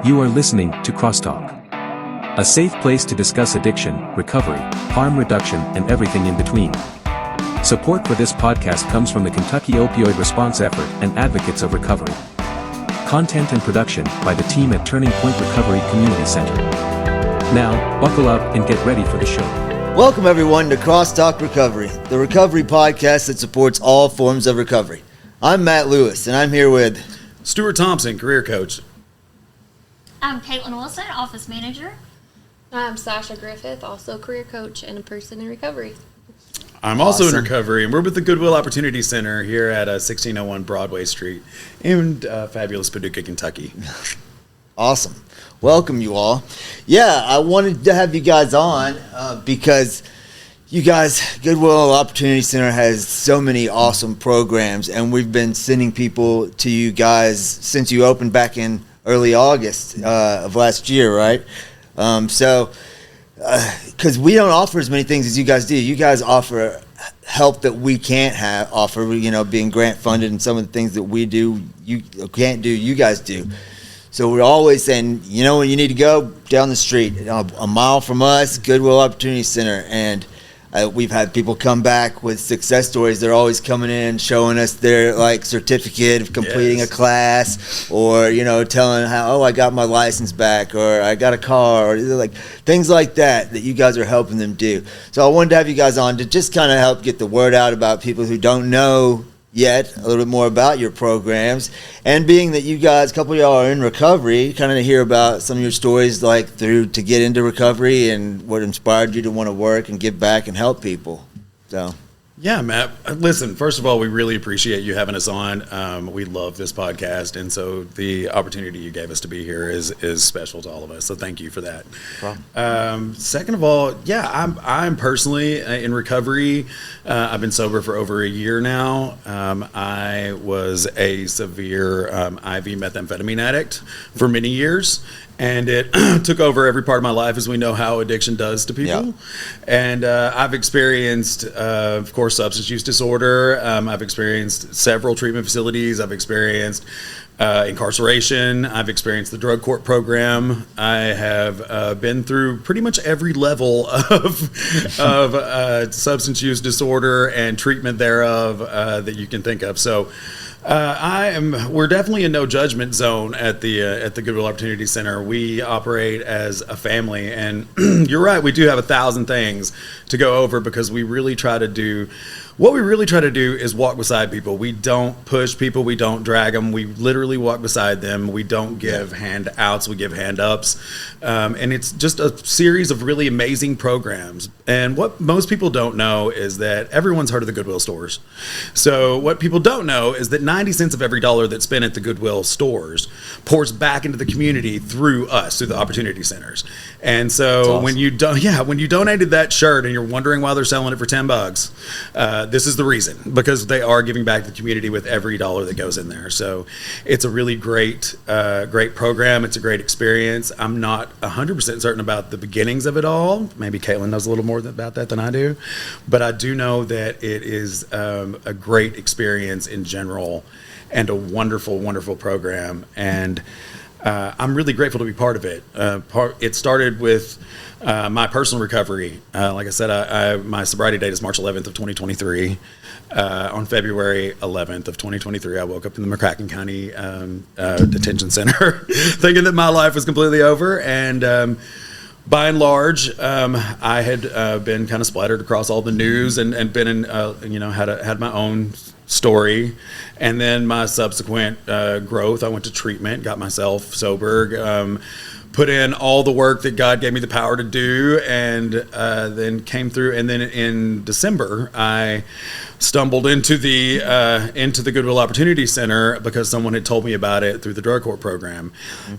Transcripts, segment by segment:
You are listening to CrossTalk, a safe place to discuss addiction, recovery, harm reduction, and everything in between. Support for this podcast comes from the Kentucky Opioid Response Effort and Advocates of Recovery. Content and production by the team at Turning Point Recovery Community Center. Now, buckle up and get ready for the show. Welcome everyone to CrossTalk Recovery, the recovery podcast that supports all forms of recovery. I'm Matt Lewis, and I'm here with Stuart Thompson, career coach. I'm Caitlin Wilson, office manager. I'm Sasha Griffith, also career coach and a person in recovery. I'm also in recovery, and we're with the Goodwill Opportunity Center here at 1601 Broadway Street in fabulous Paducah, Kentucky. Awesome. Welcome, you all. Yeah, I wanted to have you guys on because you guys, Goodwill Opportunity Center has so many awesome programs, and we've been sending people to you guys since you opened back in early August of last year, right? Because we don't offer as many things as you guys do. You guys offer help that we can't offer, being grant funded, and some of the things that we do, you can't do, you guys do. So we're always saying, when you need to go, down the street, a mile from us, Goodwill Opportunity Center. And we've had people come back with success stories. They're always coming in, showing us their certificate of completing a class, or telling how I got my license back, or I got a car, or things like that you guys are helping them do. So I wanted to have you guys on to just kind of help get the word out about people who don't know yet a little bit more about your programs, and being that you guys, a couple of y'all are in recovery, kind of hear about some of your stories to get into recovery and what inspired you to want to work and give back and help people. So Yeah, Matt. Listen, first of all, we really appreciate you having us on. We love this podcast, and so the opportunity you gave us to be here is special to all of us. So thank you for that. No problem. Second of all, I'm personally in recovery. I've been sober for over a year now. I was a severe IV methamphetamine addict for many years. And it took over every part of my life, as we know how addiction does to people. Yeah. And I've experienced, of course, substance use disorder. I've experienced several treatment facilities. I've experienced incarceration. I've experienced the drug court program. I have been through pretty much every level of substance use disorder and treatment thereof that you can think of. So we're definitely in no judgment zone at the Goodwill Opportunity Center. We operate as a family, and you're right, we do have 1,000 things to go over, because we really try to do is walk beside people. We don't push people. We don't drag them. We literally walk beside them. We don't give handouts. We give hand-ups. And it's just a series of really amazing programs. And what most people don't know is that everyone's heard of the Goodwill stores. So what people don't know is that 90 cents of every dollar that's spent at the Goodwill stores pours back into the community through us, through the Opportunity Centers. And so awesome. when you donated that shirt and you're wondering why they're selling it for $10, this is the reason, because they are giving back to the community with every dollar that goes in there. So it's a really great program. It's a great experience. I'm not 100% certain about the beginnings of it all. Maybe Caitlin knows a little more about that than I do, but I do know that it is a great experience in general, and a wonderful, wonderful program. And I'm really grateful to be part of it. It started with my personal recovery. Like I said, my sobriety date is March 11th of 2023. On February 11th of 2023, I woke up in the McCracken County Detention Center thinking that my life was completely over. And by and large, I had been kind of splattered across all the news and been in, had my own story. And then my subsequent growth, I went to treatment, got myself sober, put in all the work that God gave me the power to do, and then came through. And then in December, I stumbled into the Goodwill Opportunity Center because someone had told me about it through the drug court program.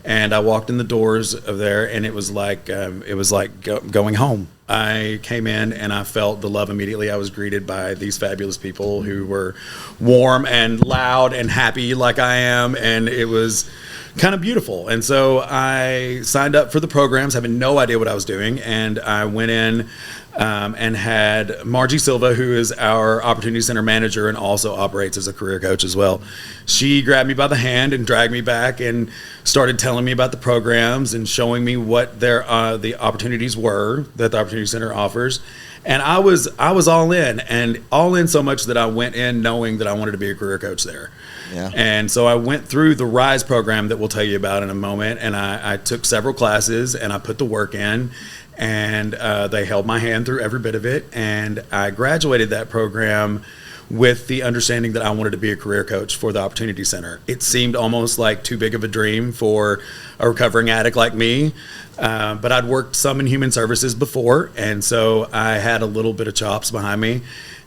And I walked in the doors of there, and it was like going home. I came in and I felt the love immediately. I was greeted by these fabulous people who were warm and loud and happy like I am, and it was kind of beautiful. And so I signed up for the programs having no idea what I was doing, and I went in and had Margie Silva, who is our Opportunity Center manager and also operates as a career coach as well. She grabbed me by the hand and dragged me back and started telling me about the programs and showing me what the opportunities were that the Opportunity Center offers. And I was all in so much that I went in knowing that I wanted to be a career coach there. Yeah. And so I went through the RISE program that we'll tell you about in a moment, and I took several classes and I put the work in, and they held my hand through every bit of it, and I graduated that program with the understanding that I wanted to be a career coach for the Opportunity Center. It seemed almost like too big of a dream for a recovering addict like me, but I'd worked some in human services before, and so I had a little bit of chops behind me.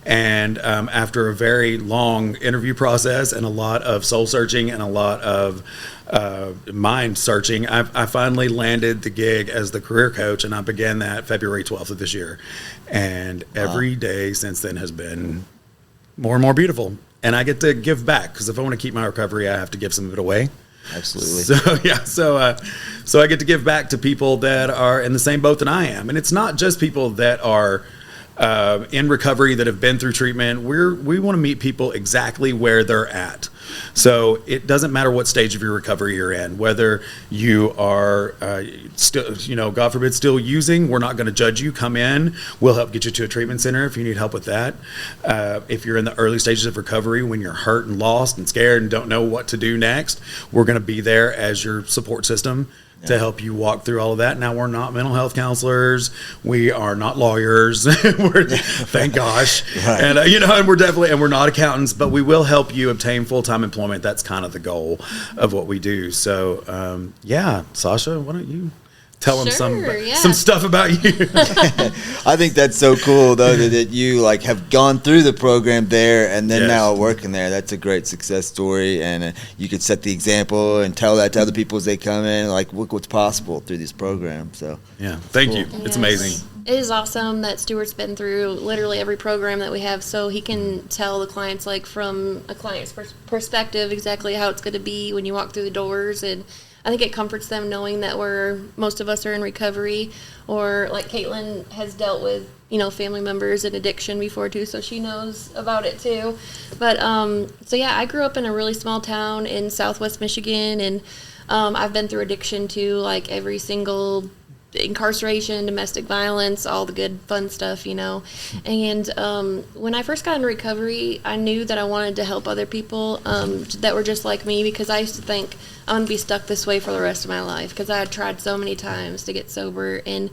And after a very long interview process and a lot of soul searching and a lot of mind searching, I finally landed the gig as the career coach, and I began that February 12th of this year. And every day since then has been more and more beautiful. And I get to give back, because if I want to keep my recovery, I have to give some of it away. Absolutely. So I get to give back to people that are in the same boat that I am. And it's not just people that are in recovery that have been through treatment. We want to meet people exactly where they're at. So it doesn't matter what stage of your recovery you're in, whether you are still, God forbid, still using. We're not going to judge you. Come in. We'll help get you to a treatment center if you need help with that. If you're in the early stages of recovery, when you're hurt and lost and scared and don't know what to do next, we're going to be there as your support system to help you walk through all of that. Now, we're not mental health counselors. We are not lawyers. Thank gosh. Right. And, and we're not accountants, but we will help you obtain full-time employment. That's kind of the goal of what we do. So, Sasha, why don't you tell them some stuff about you? I think that's so cool, though, that you have gone through the program there and then now are working there. That's a great success story, and you could set the example and tell that to other people as they come in. Look what's possible through this program. So thank you. It's amazing. It is awesome that Stuart's been through literally every program that we have, so he can tell the clients, from a client's perspective, exactly how it's going to be when you walk through the doors. And I think it comforts them knowing that most of us are in recovery, or like Caitlin has dealt with, family members and addiction before too, so she knows about it too. But I grew up in a really small town in Southwest Michigan, and I've been through addiction too, every single incarceration, domestic violence, all the good fun stuff, And when I first got into recovery, I knew that I wanted to help other people that were just like me, because I used to think I'm going to be stuck this way for the rest of my life, because I had tried so many times to get sober. And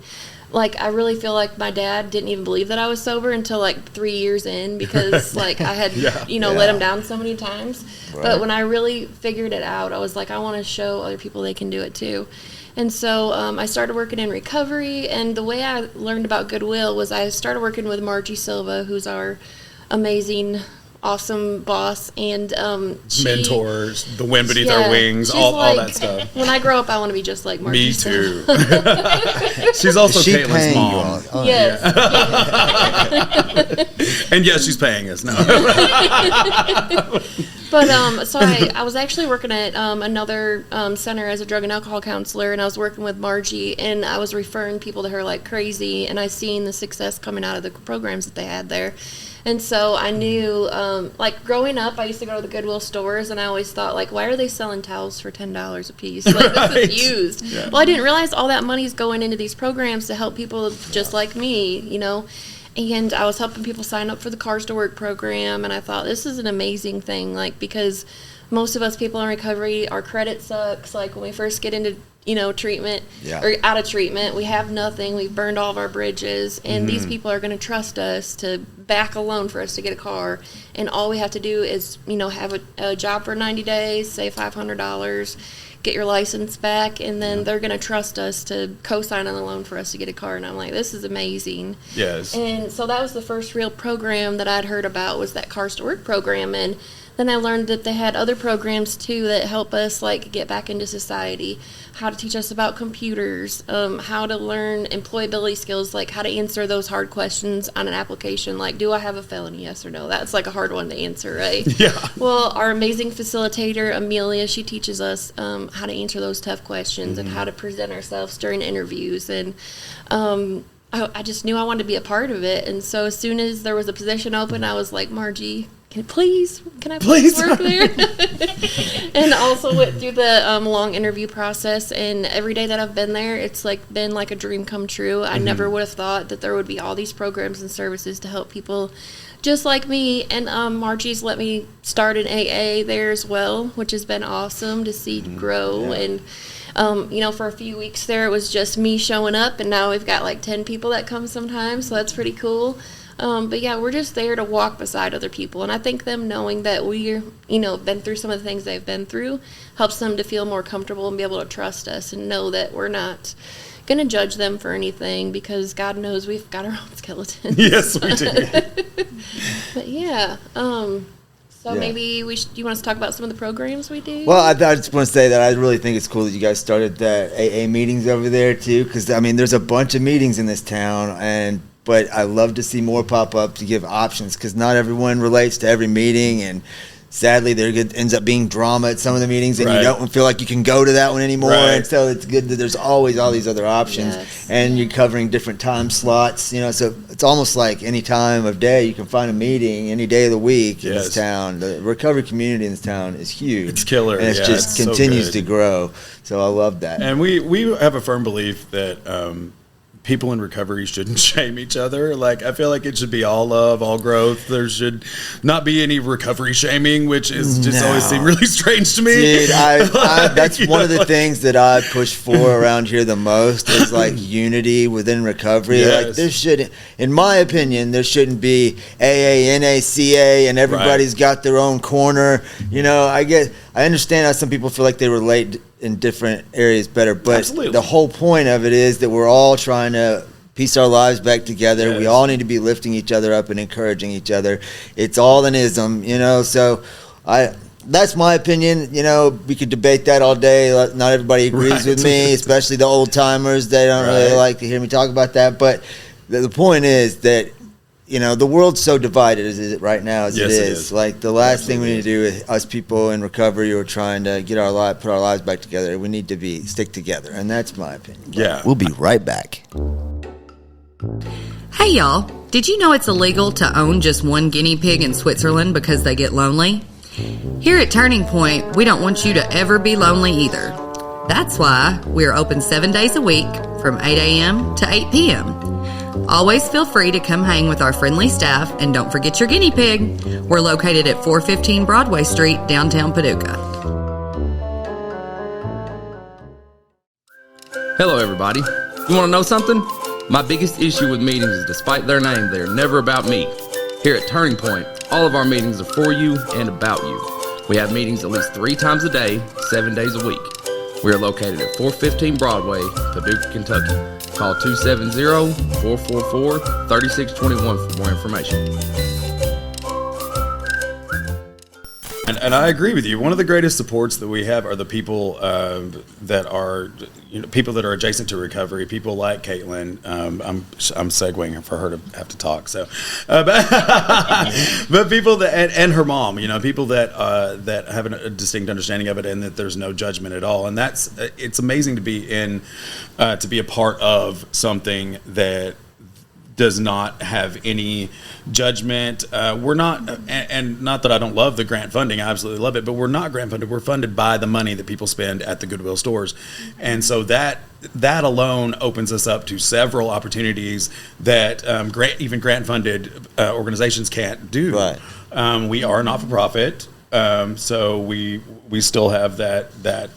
I really feel like my dad didn't even believe that I was sober until 3 years in, because I had let him down so many times. Right. But when I really figured it out, I was I want to show other people they can do it too. And so I started working in recovery, and the way I learned about Goodwill was I started working with Margie Silva, who's our amazing, awesome boss, and mentors, the wind beneath our wings, all that stuff. When I grow up, I want to be just like Margie. Me too. She's also Caitlin's mom. Oh, yes. Yeah. And yes, she's paying us now. But so I was actually working at another center as a drug and alcohol counselor, and I was working with Margie, and I was referring people to her like crazy, and I seen the success coming out of the programs that they had there. And so I knew, growing up, I used to go to the Goodwill stores, and I always thought, why are they selling towels for $10 a piece? This is used. Yeah. Well, I didn't realize all that money's going into these programs to help people just like me, And I was helping people sign up for the Cars to Work program, and I thought, this is an amazing thing, because most of us people in recovery, our credit sucks. When we first get into, treatment or out of treatment, we have nothing. We've burned all of our bridges, and these people are going to trust us to back a loan for us to get a car. And all we have to do is, have a job for 90 days, say $500, get your license back, and then they're going to trust us to co-sign on the loan for us to get a car. And I'm like, this is amazing. Yes. And so that was the first real program that I'd heard about, was that Cars to Work program. And then I learned that they had other programs too that help us get back into society, how to teach us about computers, how to learn employability skills, how to answer those hard questions on an application, do I have a felony, yes or no? That's a hard one to answer, right? Yeah. Well, our amazing facilitator, Amelia, she teaches us how to answer those tough questions and how to present ourselves during interviews. And I just knew I wanted to be a part of it. And so as soon as there was a position open, I was like, Margie, can I please work there? And also went through the long interview process, and every day that I've been there, it's like been like a dream come true. I never would have thought that there would be all these programs and services to help people just like me. And Margie's let me start an AA there as well, which has been awesome to see grow. And for a few weeks there, it was just me showing up, and now we've got like 10 people that come sometimes, so that's pretty cool. But yeah, we're just there to walk beside other people, and I think them knowing that we're, been through some of the things they've been through helps them to feel more comfortable and be able to trust us and know that we're not going to judge them for anything, because God knows we've got our own skeletons. Yes, we do. But yeah, maybe you want us to talk about some of the programs we do? Well, I just want to say that I really think it's cool that you guys started the AA meetings over there too, because there's a bunch of meetings in this town, but I love to see more pop up to give options, because not everyone relates to every meeting, and sadly there ends up being drama at some of the meetings, and you don't feel like you can go to that one anymore. And so it's good that there's always all these other options, and you're covering different time slots. So it's almost like any time of day you can find a meeting any day of the week in this town. The recovery community in this town is huge. It's killer, and it just continues to grow. So I love that. And we have a firm belief that people in recovery shouldn't shame each other. Like, I feel like it should be all love, all growth. There should not be any recovery shaming, which is just always seemed really strange to me. Dude, that's one of the things that I push for around here the most is like unity within recovery. Yes. Like, there shouldn't, in my opinion, there shouldn't be AA, NA, CA, and everybody's got their own corner. I understand how some people feel like they relate in different areas better, but the whole point of it is that we're all trying to piece our lives back together. Yes. We all need to be lifting each other up and encouraging each other. It's all an ism, so that's my opinion. We could debate that all day. Not everybody agrees with me, especially the old timers. They don't really like to hear me talk about that, but the point is that the world's so divided as it right now as it is. Like, the last thing we need to do is, us people in recovery who are trying to put our lives back together, we need to stick together, and that's my opinion. Yeah. We'll be right back. Hey y'all, did you know it's illegal to own just one guinea pig in Switzerland because they get lonely? Here at Turning Point, we don't want you to ever be lonely either. That's why we're open 7 days a week from 8 a.m. to 8 p.m. Always feel free to come hang with our friendly staff, and don't forget your guinea pig. We're located at 415 Broadway Street, downtown Paducah. Hello everybody. You want to know something? My biggest issue with meetings is, despite their name, they are never about me. Here at Turning Point, all of our meetings are for you and about you. We have meetings at least 3 times a day, 7 days a week. We are located at 415 Broadway, Paducah, Kentucky. Call 270-444-3621 for more information. And I agree with you. One of the greatest supports that we have are the people that are, people that are adjacent to recovery. People like Caitlin. I'm segueing for her to have to talk. So, but people that and her mom. People that that have a distinct understanding of it, and that there's no judgment at all. And it's amazing to be to be a part of something that does not have any judgment. We're not, and not that I don't love the grant funding, I absolutely love it, but we're not grant funded. We're funded by the money that people spend at the Goodwill stores. And so that alone opens us up to several opportunities that even grant funded organizations can't do. Right. We are not-for-profit, so we still have that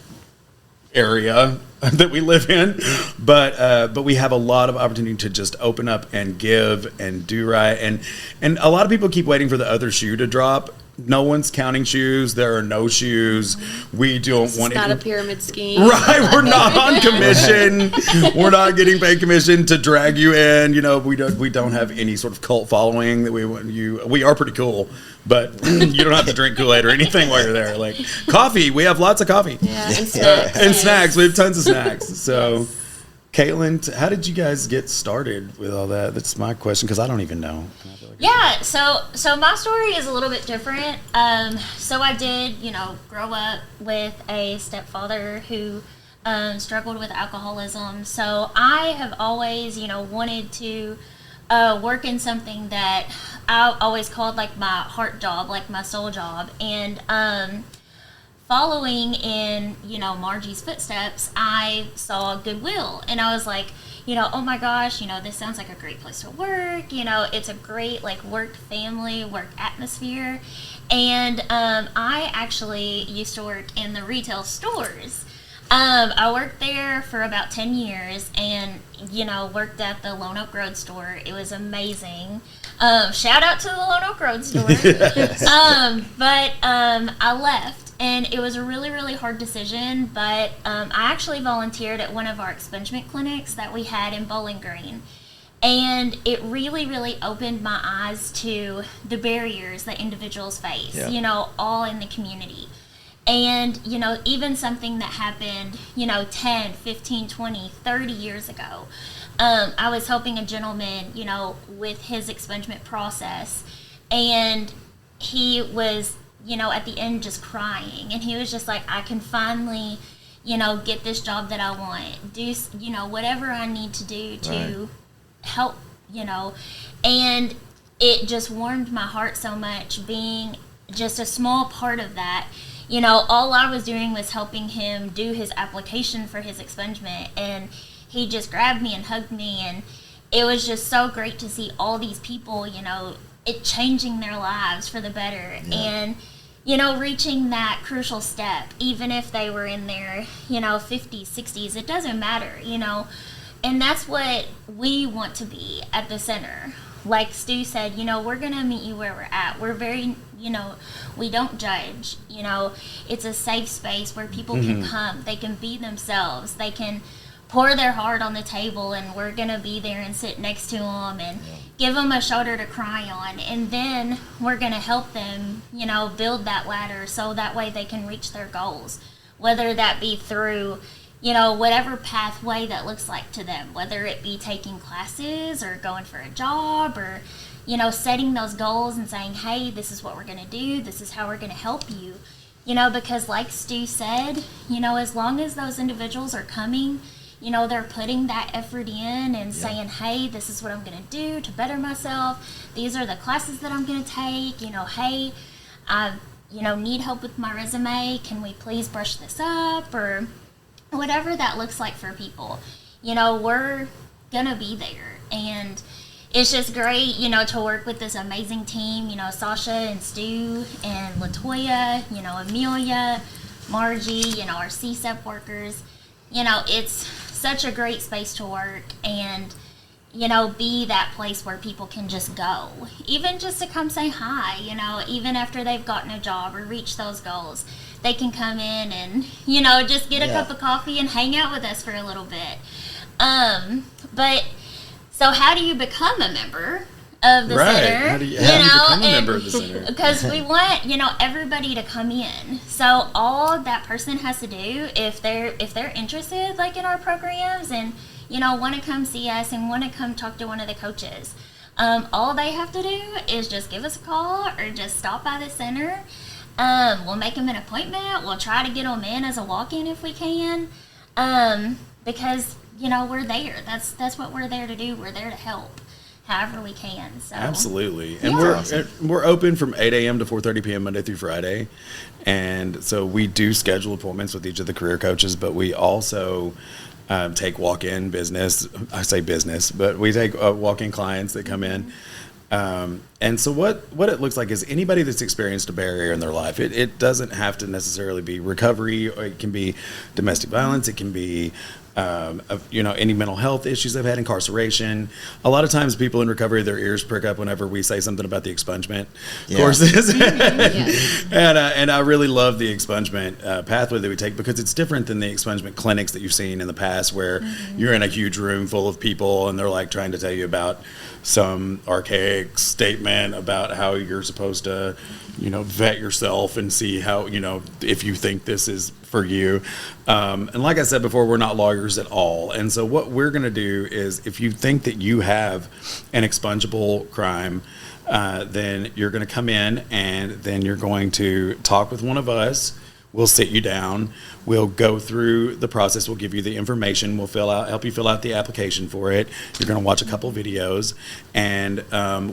area that we live in, but we have a lot of opportunity to just open up and give and do right, and a lot of people keep waiting for the other shoe to drop. No one's counting shoes. There are no shoes. We don't want it. It's not a pyramid scheme. Right. We're not on commission. We're not getting paid commission to drag you in. We don't have any sort of cult following that we want you. We are pretty cool, but you don't have to drink Kool-Aid or anything while you're there. Like coffee. We have lots of coffee. Yeah, and snacks. And snacks. We have tons of snacks. So, Caitlin, how did you guys get started with all that? That's my question, because I don't even know. Yeah, so my story is a little bit different. So I did, grow up with a stepfather who struggled with alcoholism. So I have always, wanted to work in something that I always called like my heart job, like my soul job. And following in, Margie's footsteps, I saw Goodwill, and I was like, oh my gosh, this sounds like a great place to work. It's a great like work atmosphere. And I actually used to work in the retail stores. I worked there for about 10 years and, worked at the Lone Oak Road store. It was amazing. Shout out to the Lone Oak Road store. But I left, and it was a really, really hard decision. But I actually volunteered at one of our expungement clinics that we had in Bowling Green. And it really, really opened my eyes to the barriers that individuals face, all in the community. And, even something that happened, 10, 15, 20, 30 years ago. I was helping a gentleman, with his expungement process. And he was, at the end just crying. And he was just like, I can finally, get this job that I want. Do, whatever I need to do to help, And it just warmed my heart so much being just a small part of that. All I was doing was helping him do his application for his expungement, and he just grabbed me and hugged me, and it was just so great to see all these people, it changing their lives for the better, and, reaching that crucial step, even if they were in their, 50s, 60s, it doesn't matter, and that's what we want to be at the center. Like Stu said, we're going to meet you where we're at. We're very, we don't judge. It's a safe space where people can come. They can be themselves. They can pour their heart on the table, and we're going to be there and sit next to them and give them a shoulder to cry on. And then we're going to help them, build that ladder so that way they can reach their goals, whether that be through whatever pathway that looks like to them, whether it be taking classes or going for a job or, setting those goals and saying, hey, this is what we're going to do. This is how we're going to help you, because like Stu said, as long as those individuals are coming, they're putting that effort in and saying, hey, this is what I'm going to do to better myself. These are the classes that I'm going to take. Hey, I, need help with my resume. Can we please brush this up? Or whatever that looks like for people, we're gonna be there, and it's just great, to work with this amazing team, Sasha and Stu and Latoya, Amelia, Margie, our CSEP workers, it's such a great space to work and, be that place where people can just go, even just to come say hi, even after they've gotten a job or reached those goals. They can come in and, just get a cup of coffee and hang out with us for a little bit. But, so how do you become a member of the center? How do you become a member of the center? Because we want, everybody to come in. So all that person has to do, if they're interested, like in our programs and, want to come see us and want to come talk to one of the coaches, all they have to do is just give us a call or just stop by the center. We'll make them an appointment. We'll try to get them in as a walk-in if we can, because we're there. That's what we're there to do. We're there to help, however we can. So absolutely, and we're open from 8 a.m. to 4:30 p.m. Monday through Friday, and so we do schedule appointments with each of the career coaches, but we also take walk-in business. I say business, but we take walk-in clients that come in. And so what it looks like is anybody that's experienced a barrier in their life, it doesn't have to necessarily be recovery, or it can be domestic violence, it can be any mental health issues they've had, incarceration. A lot of times people in recovery, their ears prick up whenever we say something about the expungement courses. And I really love the expungement pathway that we take, because it's different than the expungement clinics that you've seen in the past, where you're in a huge room full of people and they're like trying to tell you about some archaic statement about how you're supposed to, vet yourself and see how, if you think this is for you. And like I said before, we're not lawyers at all. And so what we're going to do is, if you think that you have an expungible crime, then you're going to come in and then you're going to talk with one of us. We'll sit you down. We'll go through the process. We'll give you the information. We'll help you fill out the application for it. You're going to watch a couple videos, and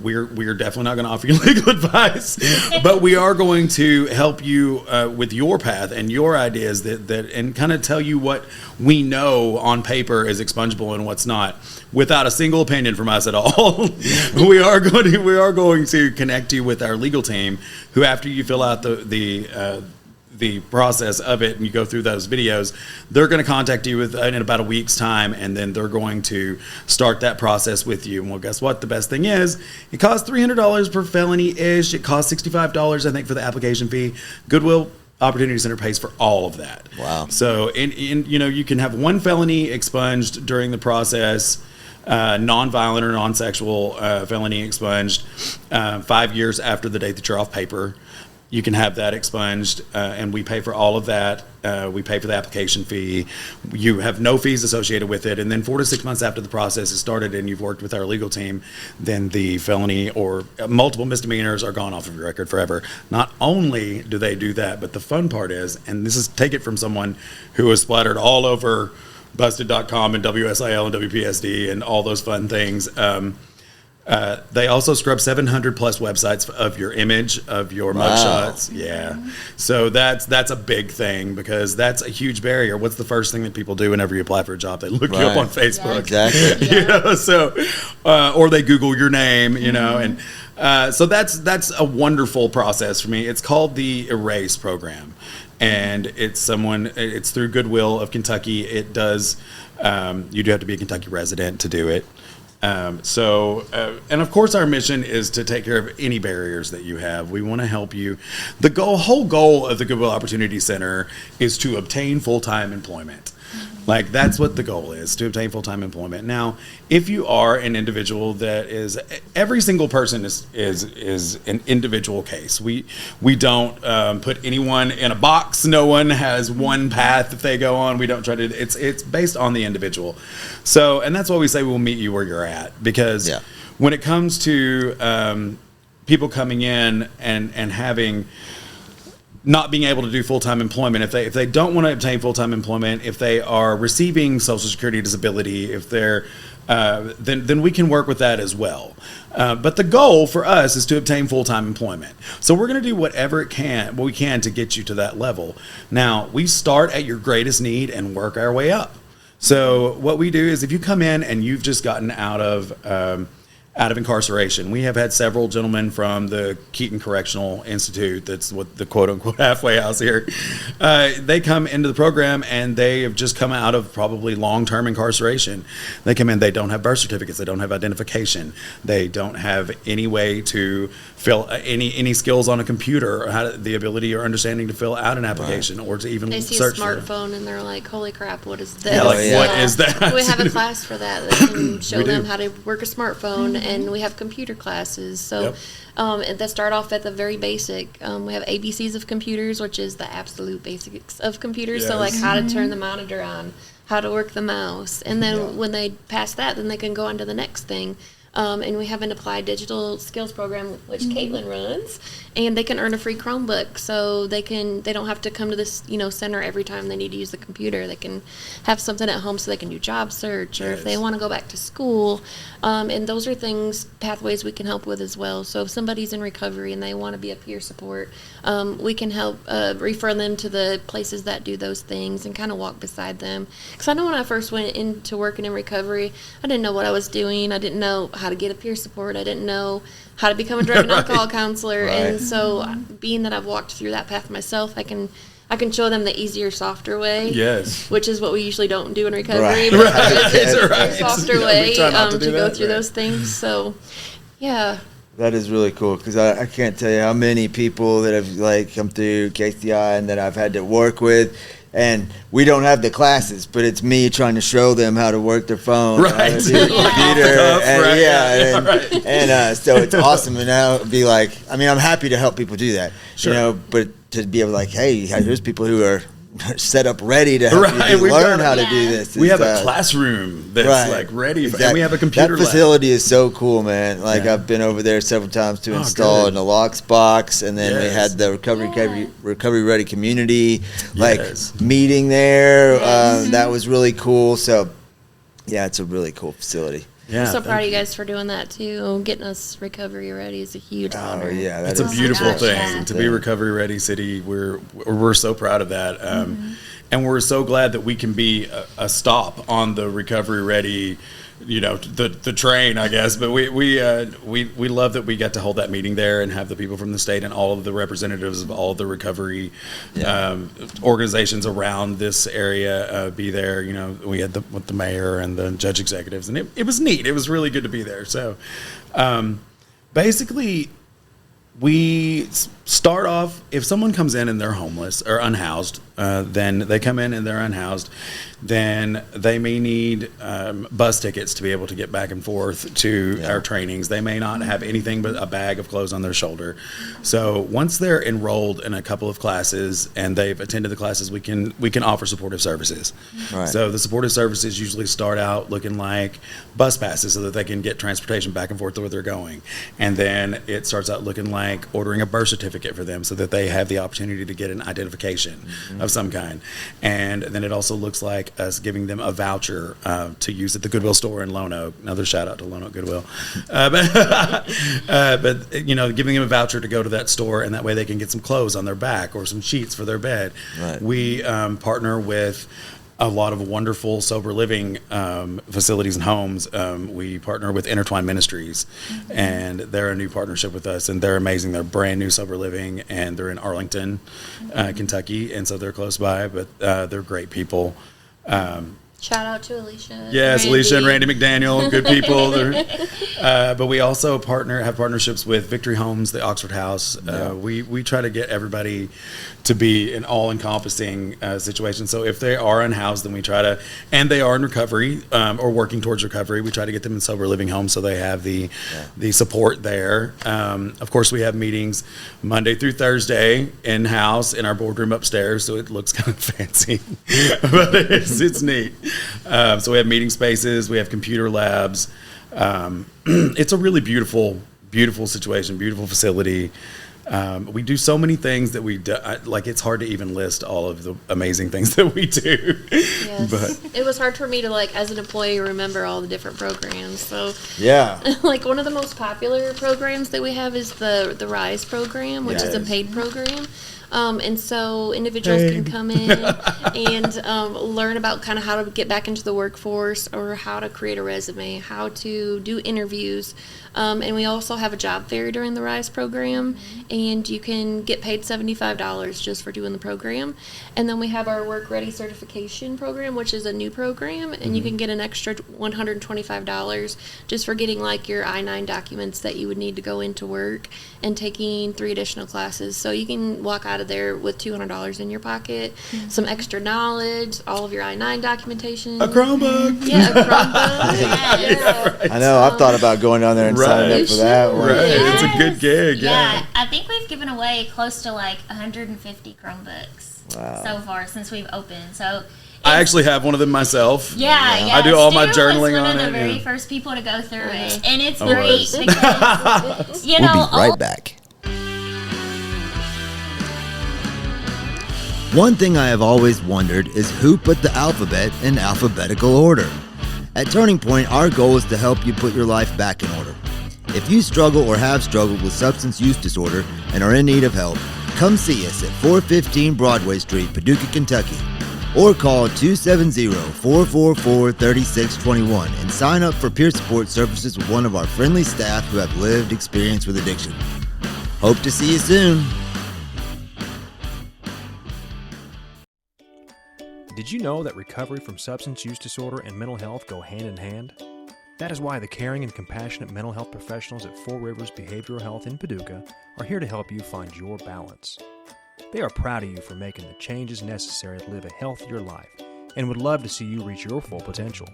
we're definitely not going to offer you legal advice, but we are going to help you with your path and your ideas and kind of tell you what we know on paper is expungible and what's not, without a single opinion from us at all. we are going to connect you with our legal team, who, after you fill out the process of it and you go through those videos, they're going to contact you in about a week's time, and then they're going to start that process with you. And well, guess what? The best thing is, it costs $300 per felony-ish. It costs $65, I think, for the application fee. Goodwill Opportunity Center pays for all of that. Wow. So, you can have one felony expunged during the process, non-violent or non-sexual felony expunged 5 years after the date that you're off paper. You can have that expunged, and we pay for all of that. We pay for the application fee. You have no fees associated with it. And then 4 to 6 months after the process is started and you've worked with our legal team, then the felony or multiple misdemeanors are gone off of your record forever. Not only do they do that, but the fun part is, and this is take it from someone who was splattered all over busted.com and WSIL and WPSD and all those fun things. They also scrub 700 plus websites of your image, of your mugshots. Yeah. So that's a big thing, because that's a huge barrier. What's the first thing that people do whenever you apply for a job? They look you up on Facebook. Exactly. So, or they Google your name, and so that's a wonderful process for me. It's called the Erase program. And it's through Goodwill of Kentucky. It does, you do have to be a Kentucky resident to do it. And of course, our mission is to take care of any barriers that you have. We want to help you. The whole goal of the Goodwill Opportunity Center is to obtain full-time employment. Like, that's what the goal is, to obtain full-time employment. Now, if you are an individual that is, every single person is an individual case. We don't put anyone in a box. No one has one path that they go on. We don't try to, it's based on the individual. So, and that's why we say we'll meet you where you're at, because when it comes to people coming in and having, not being able to do full-time employment, if they don't want to obtain full-time employment, if they are receiving Social Security disability, if they're then we can work with that as well. But the goal for us is to obtain full-time employment. So we're going to do whatever we can to get you to that level. Now, we start at your greatest need and work our way up. So what we do is, if you come in and you've just gotten out of incarceration. We have had several gentlemen from the Keaton Correctional Institute, that's what the quote-unquote halfway house here. They come into the program and they have just come out of probably long-term incarceration. They come in, they don't have birth certificates, they don't have identification, they don't have any way to fill any skills on a computer, or the ability or understanding to fill out an application, or to even they see search a smartphone and they're like, holy crap, what is this? Yeah, what is that? We have a class for that can show them how to work a smartphone. And we have computer classes. So that start off at the very basic. We have ABCs of computers, which is the absolute basics of computers. So like how to turn the monitor on, how to work the mouse. And then when they pass that, then they can go on to the next thing. And we have an applied digital skills program, which Caitlin runs, and they can earn a free Chromebook. So they don't have to come to this, center every time they need to use the computer. They can have something at home so they can do job search, or if they want to go back to school. And those are pathways we can help with as well. So if somebody's in recovery and they want to be a peer support, we can help refer them to the places that do those things and kind of walk beside them. Because I know when I first went into working in recovery, I didn't know what I was doing. I didn't know how to get a peer support. I didn't know how to become a drug and alcohol counselor. And so being that I've walked through that path myself, I can show them the easier, softer way. Yes. Which is what we usually don't do in recovery. But it's a softer way to go through those things. So, yeah. That is really cool, because I can't tell you how many people that have come through KCI and that I've had to work with. And we don't have the classes, but it's me trying to show them how to work their phone, how to do the computer, and so it's awesome. And now be like, I'm happy to help people do that, but to be able to hey, here's people who are set up ready to help you We've learn got how to yeah. do this. We have It's, a classroom that's like ready, and we have a computer That lab. facility is so cool, man. Like Yeah. I've been over there several times to Oh, install good. in the locks box, and then we Yes. had the recovery ready community like Yes. meeting there. That was really cool. So yeah, it's a really cool facility. Yeah, so proud of thank you guys for doing that too. Getting us recovery ready is a huge honor. Oh yeah, that It's a is beautiful gosh, thing yeah. to be recovery ready city. We're so proud of that, and we're so glad that we can be a stop on the recovery ready, the train, I guess. But we love that we got to hold that meeting there and have the people from the state and all of the representatives of all the recovery organizations around this area be there. We had with the mayor and the judge executives, and it was neat. It was really good to be there. So basically, we start off, if someone comes in and they're homeless or unhoused, then they come in and they're unhoused, then they may need bus tickets to be able to get back and forth to our trainings. They may not have anything but a bag of clothes on their shoulder. So once they're enrolled in a couple of classes and they've attended the classes, we can offer supportive services. Right. So the supportive services usually start out looking like bus passes so that they can get transportation back and forth to where they're going. And then it starts out looking like ordering a birth certificate for them so that they have the opportunity to get an identification of some kind. And then it also looks like us giving them a voucher to use at the Goodwill store in Lone Oak. Another shout out to Lone Oak Goodwill. But giving them a voucher to go to that store, and that way they can get some clothes on their back or some sheets for their bed. Right. We partner with a lot of wonderful sober living facilities and homes. We partner with Intertwine Ministries, and they're a new partnership with us, and they're amazing. They're brand new sober living, and they're in Arlington, Kentucky, and so they're close by, but they're great people. Shout out to Alicia. Yes, Randy. Alicia and Randy McDaniel, good people. But we also have partnerships with Victory Homes, the Oxford House. We try to get everybody to be an all-encompassing situation. So if they are unhoused, then we try to, and they are in recovery or working towards recovery, we try to get them in sober living homes so they have the support there. Of course, we have meetings Monday through Thursday in-house in our boardroom upstairs, so it looks kind of fancy, but it's neat. So we have meeting spaces, we have computer labs. It's a really beautiful situation, beautiful facility. We do so many things that we do, like it's hard to even list all of the amazing things that we do. Yes. But It was hard for me to, as an employee, remember all the different programs. So, Yeah. one of the most popular programs that we have is the RISE program, which is a Yes. paid program. And so individuals can come in and learn about kind of how to get back into the workforce or how to create a resume, how to do interviews. And we also have a job fair during the RISE program, and you can get paid $75 just for doing the program. And then we have our Work Ready certification program, which is a new program, and you can get an extra $125 just for getting your I-9 documents that you would need to go into work and taking 3 additional classes. So you can walk out of there with $200 in your pocket, some extra knowledge, all of your I-9 documentation. a Chromebook. Yeah, a Chromebook. Yeah. I know. I've thought about going down there and signing Right. up for that one. Right. It's a Yes. good gig. Yeah, I think we've given away close to 150 Chromebooks Wow. so far since we've opened. So I actually have one of them myself. yeah. I do all my Stu was journaling one on of it, the very yeah. first people to go through it, and it's I great was. because We'll be right back. One thing I have always wondered is who put the alphabet in alphabetical order. At Turning Point, our goal is to help you put your life back in order. If you struggle or have struggled with substance use disorder and are in need of help, come see us at 415 Broadway Street, Paducah, Kentucky, or call 270-444-3621 and sign up for peer support services with one of our friendly staff who have lived experience with addiction. Hope to see you soon. Did you know that recovery from substance use disorder and mental health go hand in hand? That is why the caring and compassionate mental health professionals at Four Rivers Behavioral Health in Paducah are here to help you find your balance. They are proud of you for making the changes necessary to live a healthier life and would love to see you reach your full potential.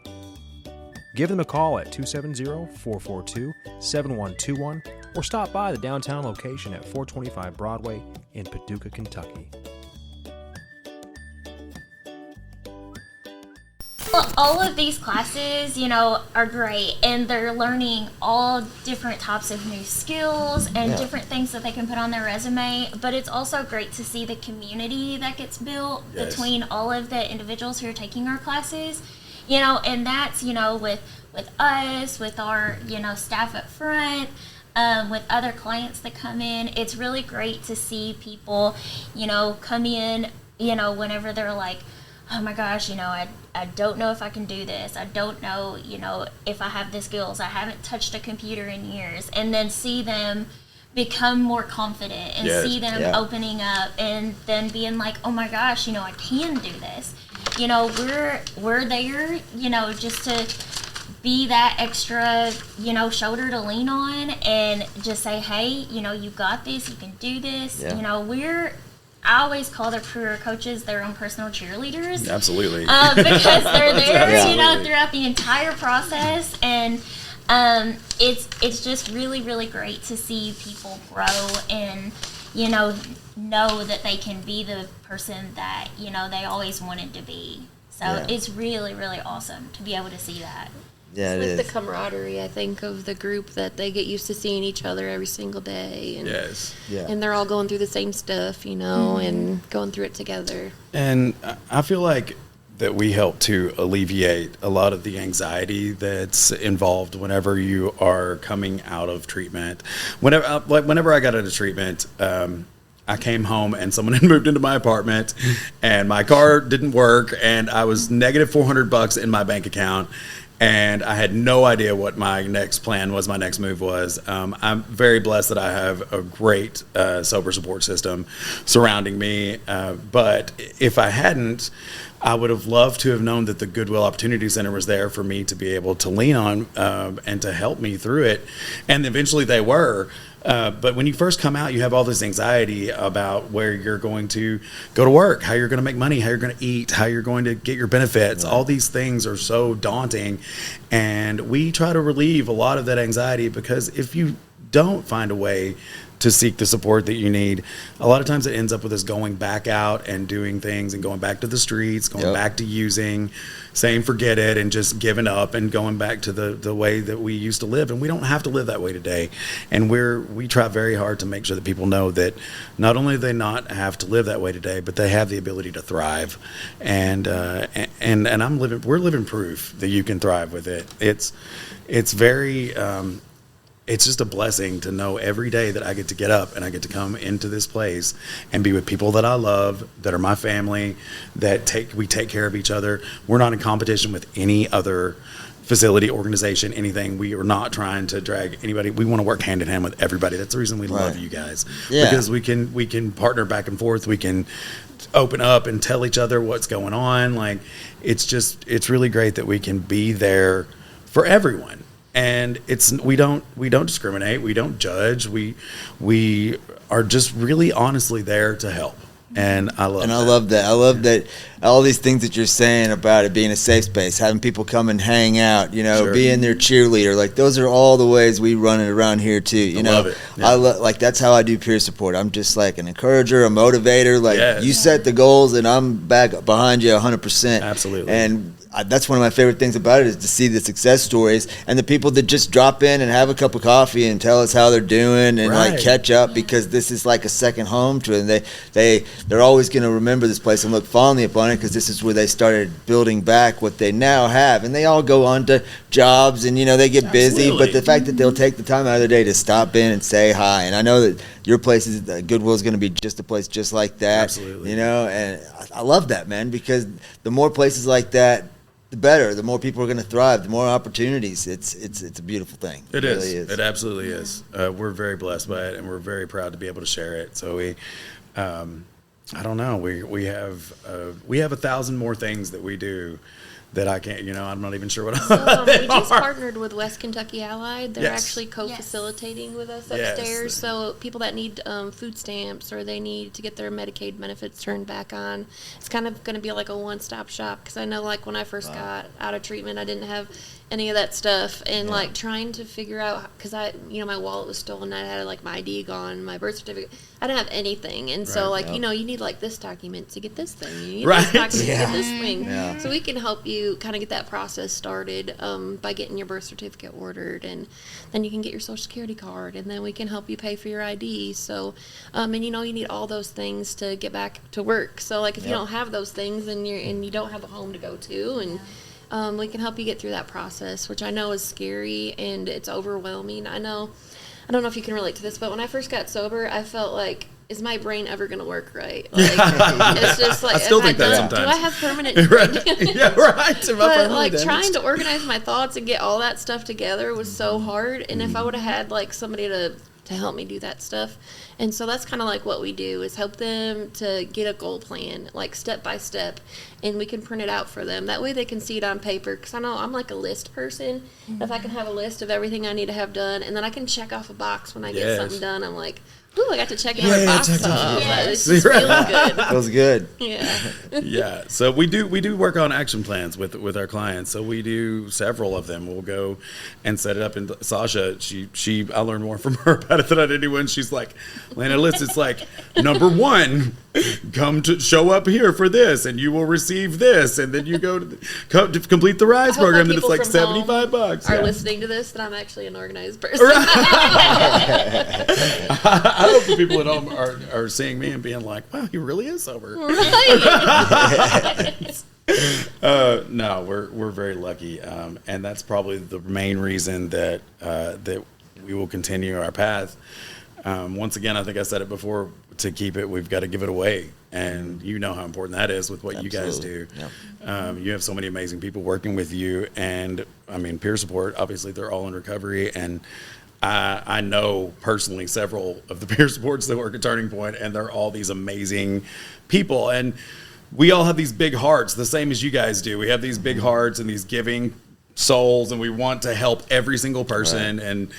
Give them a call at 270-442-7121 or stop by the downtown location at 425 Broadway in Paducah, Kentucky. Well, all of these classes, are great, and they're learning all different types of new skills and different things that they can put on their resume. But it's also great to see the community that gets built between all of the individuals who are taking our classes, and that's, with us, with our, staff up front, with other clients that come in. It's really great to see people, come in, whenever they're like, oh my gosh, I don't know if I can do this. I don't know, if I have the skills. I haven't touched a computer in years. And then see them become more confident and see them opening up and then being like, oh my gosh, I can do this. We're there, just to be that extra, shoulder to lean on and just say, hey, you got this, you can do this. I always call their career coaches their own personal cheerleaders. Absolutely. Because they're there, throughout the entire process. And it's just really, really great to see people grow and, know that they can be the person that, they always wanted to be. So it's really, really awesome to be able to see that. Yeah, it's it like is. the camaraderie, I think, of the group, that they get used to seeing each other every single day. And, and they're all going through the same stuff, and going through it together. And I feel like that we help to alleviate a lot of the anxiety that's involved whenever you are coming out of treatment. Whenever I got out of treatment, I came home and someone had moved into my apartment and my car didn't work and I was negative $400 in my bank account. And I had no idea what my next plan was, my next move was. I'm very blessed that I have a great sober support system surrounding me. But if I hadn't, I would have loved to have known that the Goodwill Opportunity Center was there for me to be able to lean on and to help me through it. And eventually they were. But when you first come out, you have all this anxiety about where you're going to go to work, how you're going to make money, how you're going to eat, how you're going to get your benefits. All these things are so daunting. And we try to relieve a lot of that anxiety, because if you don't find a way to seek the support that you need, a lot of times it ends up with us going back out and doing things and going back to the streets, going back to using, saying forget it, and just giving up and going back to the way that we used to live. And we don't have to live that way today. And we try very hard to make sure that people know that not only do they not have to live that way today, but they have the ability to thrive. And we're living proof that you can thrive with it. It's very it's just a blessing to know every day that I get to get up and I get to come into this place and be with people that I love, that are my family, we take care of each other. We're not in competition with any other facility, organization, anything. We are not trying to drag anybody. We want to work hand in hand with everybody. That's the reason we love you guys. Because we can partner back and forth. We can open up and tell each other what's going on. Like, it's really great that we can be there for everyone. And we don't discriminate. We don't judge. We are just really honestly there to help. And I love that. I love that all these things that you're saying about it being a safe space, having people come and hang out, being their cheerleader. Like, those are all the ways we run it around here too. Love it. Yeah. I like, that's how I do peer support. I'm just like an encourager, a motivator. Like, you set the goals and I'm back behind you 100%. Absolutely. And that's one of my favorite things about it, is to see the success stories and the people that just drop in and have a cup of coffee and tell us how they're doing and like catch up, because this is like a second home to them. They're always going to remember this place and look fondly upon it, because this is where they started building back what they now have. And they all go on to jobs and they get busy, but the fact that they'll take the time out of their day to stop in and say hi. And I know that your place Goodwill is going to be just a place just like that. Absolutely. And I love that, man, because the more places like that, the better. The more people are going to thrive, the more opportunities. It's a beautiful thing. It really is. It absolutely is. We're very blessed by it, and we're very proud to be able to share it. So I don't know. We have 1,000 more things that we do that I can't. I'm not even sure what. We just partnered with West Kentucky Allied. They're actually co-facilitating with us upstairs. So people that need food stamps, or they need to get their Medicaid benefits turned back on, it's kind of going to be like a one-stop shop. Because I know, like, when I first got out of treatment, I didn't have any of that stuff, and like trying to figure out, because my wallet was stolen, I had like my ID gone, my birth certificate, I didn't have anything, and so like you need like this document to get this thing, you need this document to get this thing, so we can help you kind of get that process started by getting your birth certificate ordered, and then you can get your social security card, and then we can help you pay for your ID. So and you need all those things to get back to work. So like if you don't have those things and you don't have a home to go to, and we can help you get through that process, which I know is scary and it's overwhelming. I don't know if you can relate to this, but when I first got sober, I felt like, is my brain ever going to work right? Like, it's just like, I still think that sometimes. Do I have permanent damage? Yeah, right. But like trying to organize my thoughts and get all that stuff together was so hard. And if I would have had like somebody to help me do that stuff. And so that's kind of like what we do, is help them to get a goal plan, like step by step, and we can print it out for them. That way they can see it on paper, because I know I'm like a list person. If I can have a list of everything I need to have done, and then I can check off a box when I get something done, I'm like, ooh, I got to check another box off. It's just feeling good. Feels good. Yeah. So we do work on action plans with our clients. So we do several of them. We'll go and set it up. And Sasha, I learned more from her about it than I did anyone. She's like, Lana, list. It's like, number 1, come to show up here for this, and you will receive this, and then you go to complete the RISE program, and it's like $75. Are listening to this, that I'm actually an organized person. I hope the people at home are seeing me and being like, wow, he really is sober. Right. No, we're very lucky, and that's probably the main reason that we will continue our path. Once again, I think I said it before, to keep it, we've got to give it away, and you know how important that is with what you guys do. Yep. You have so many amazing people working with you, and I mean, peer support, obviously they're all in recovery, and I know personally several of the peer supports that work at Turning Point, and they're all these amazing people. And we all have these big hearts, the same as you guys do. We have these big hearts and these giving souls, and we want to help every single person. Right. And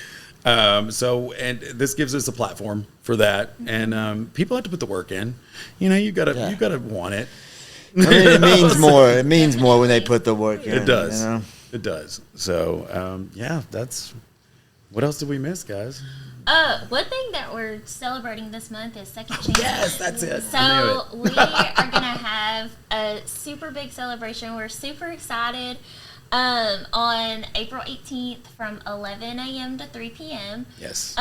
and this gives us a platform for that. And people have to put the work in. You gotta want it. I mean, it means more. It means more when they put the work in. It does. It does. So that's. What else did we miss, guys? One thing that we're celebrating this month is Second Chances. Yes, that's it. So we are going to have a super big celebration. We're super excited. On April 18th from 11 a.m. to 3 p.m. Yes.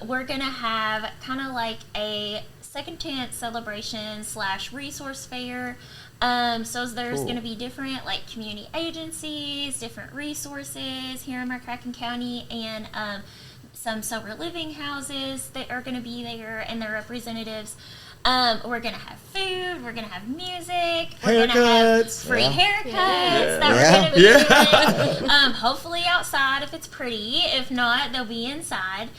We're going to have kind of like a second chance celebration / resource fair. So there's going to be different like community agencies, different resources here in McCracken County, and some sober living houses that are going to be there and their representatives. We're going to have food, we're going to have music, we're going to have free haircuts that we're going to be doing. Hopefully outside if it's pretty. If not, they'll be inside.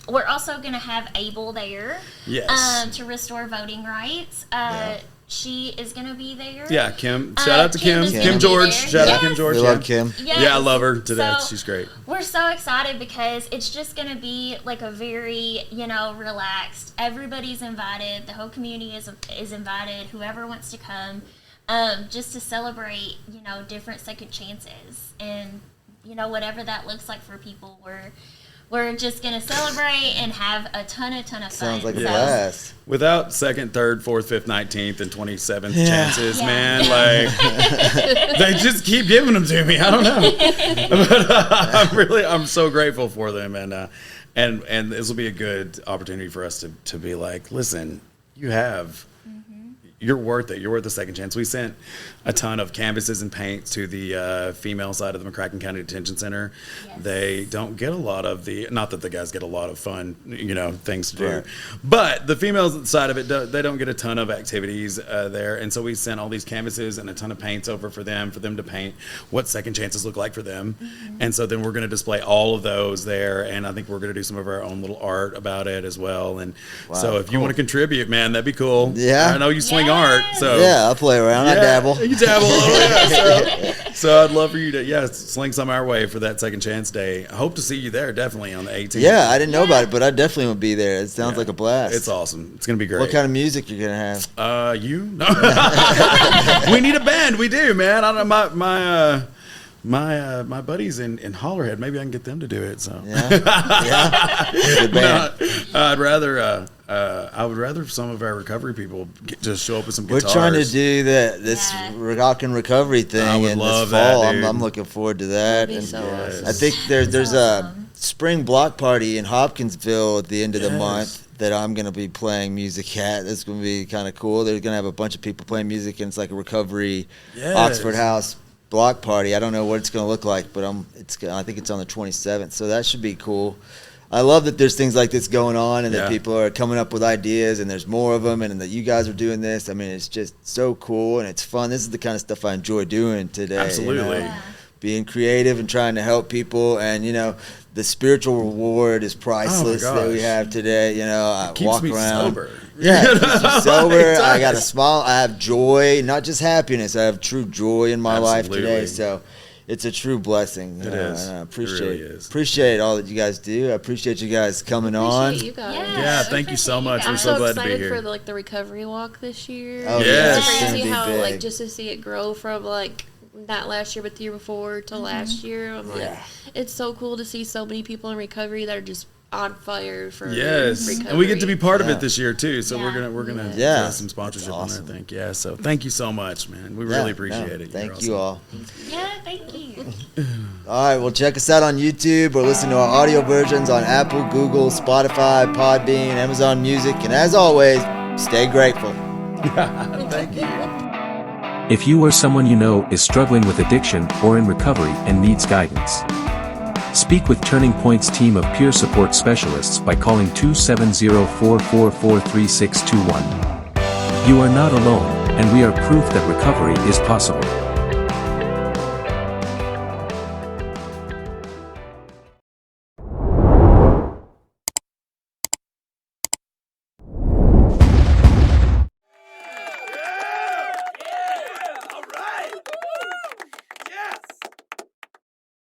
We're also going to have Able there to restore voting rights. She is going to be there. Yeah, Kim. Shout out to Kim. Kim George. Shout out Kim George. We love Kim. Yes. Yeah, I love her to death. She's great. We're so excited because it's just going to be like a very, relaxed. Everybody's invited. The whole community is invited. Whoever wants to come, just to celebrate, different second chances. And, whatever that looks like for people, we're just going to celebrate and have a ton of fun. Sounds like a blast. Without 2nd, 3rd, 4th, 5th, 19th, and 27th chances, man, like, they just keep giving them to me. I don't know. But I'm so grateful for them. And this will be a good opportunity for us to be like, listen, you're worth it. You're worth a second chance. We sent a ton of canvases and paints to the female side of the McCracken County Detention Center. Yes. They don't get a lot of not that the guys get a lot of fun, things to do, right. But the female side of it, they don't get a ton of activities there. And so we sent all these canvases and a ton of paints over for them to paint what second chances look like for them. Mm-hmm. And so then we're going to display all of those there. And I think we're going to do some of our own little art about it as well. And so if you want to contribute, man, that'd be cool. Yeah. I know you swing art, so I'll play around. I dabble. You dabble a little, so I'd love for you to sling some our way for that Second Chance Day. I hope to see you there definitely on the 18th. Yeah, I didn't know about it, but I definitely would be there. It sounds like a blast. It's awesome. It's gonna be great. What kind of music you're gonna have? You? No. We need a band. We do, man. I don't know. My buddies in Hollerhead, maybe I can get them to do it. So Yeah. Good band. I would rather some of our recovery people just show up with some We're guitars. trying to do this rock and recovery thing I would in love this fall. that, dude. I'm looking forward to that. That'd be And so awesome. I think there's a spring block party in Hopkinsville at the end of the Yes. month that I'm going to be playing music at. That's going to be kind of cool. They're going to have a bunch of people playing music, and it's like a recovery Yes. Oxford House block party. I don't know what it's going to look like, but I think it's on the 27th, so that should be cool. I love that there's things like this going on, and that Yeah. people are coming up with ideas, and there's more of them, and that you guys are doing this. I mean, it's just so cool, and it's fun. This is the kind of stuff I enjoy doing today. you know? Absolutely. Yeah. Being creative and trying to help people, and the spiritual reward is priceless that we gosh. have today. I Keeps walk me around. sober. Yeah, it keeps me sober. It I got a does. smile. I have joy, not just happiness. I have true joy in my life today. Absolutely. So it's a true blessing. It is. And I It really is. appreciate all that you guys do. I appreciate you guys coming on. Appreciate you guys. Yeah, thank you so much. I'm We're so so glad to be excited here. for the recovery walk this year. Oh, yeah, It's it's gonna crazy be how big. just to see it grow from not last year but the year before to last year. I'm like, Yeah. it's so cool to see so many people in recovery that are just on fire for Yes, recovery. and we get to be part of Yeah. it this year too. So we're Yeah. gonna Yeah. have some sponsorship That's on awesome. there. I think. Yeah. So thank you so much, man. We Yeah, really appreciate no, it. You're Thank awesome. you all. Yeah, thank you. All right, well, check us out on YouTube or listen to our audio versions on Apple, Google, Spotify, Podbean, Amazon Music, and as always, stay grateful. Thank you. If you or someone you know is struggling with addiction or in recovery and needs guidance, speak with Turning Point's team of peer support specialists by calling 270-444-3621. You are not alone, and we are proof that recovery is possible.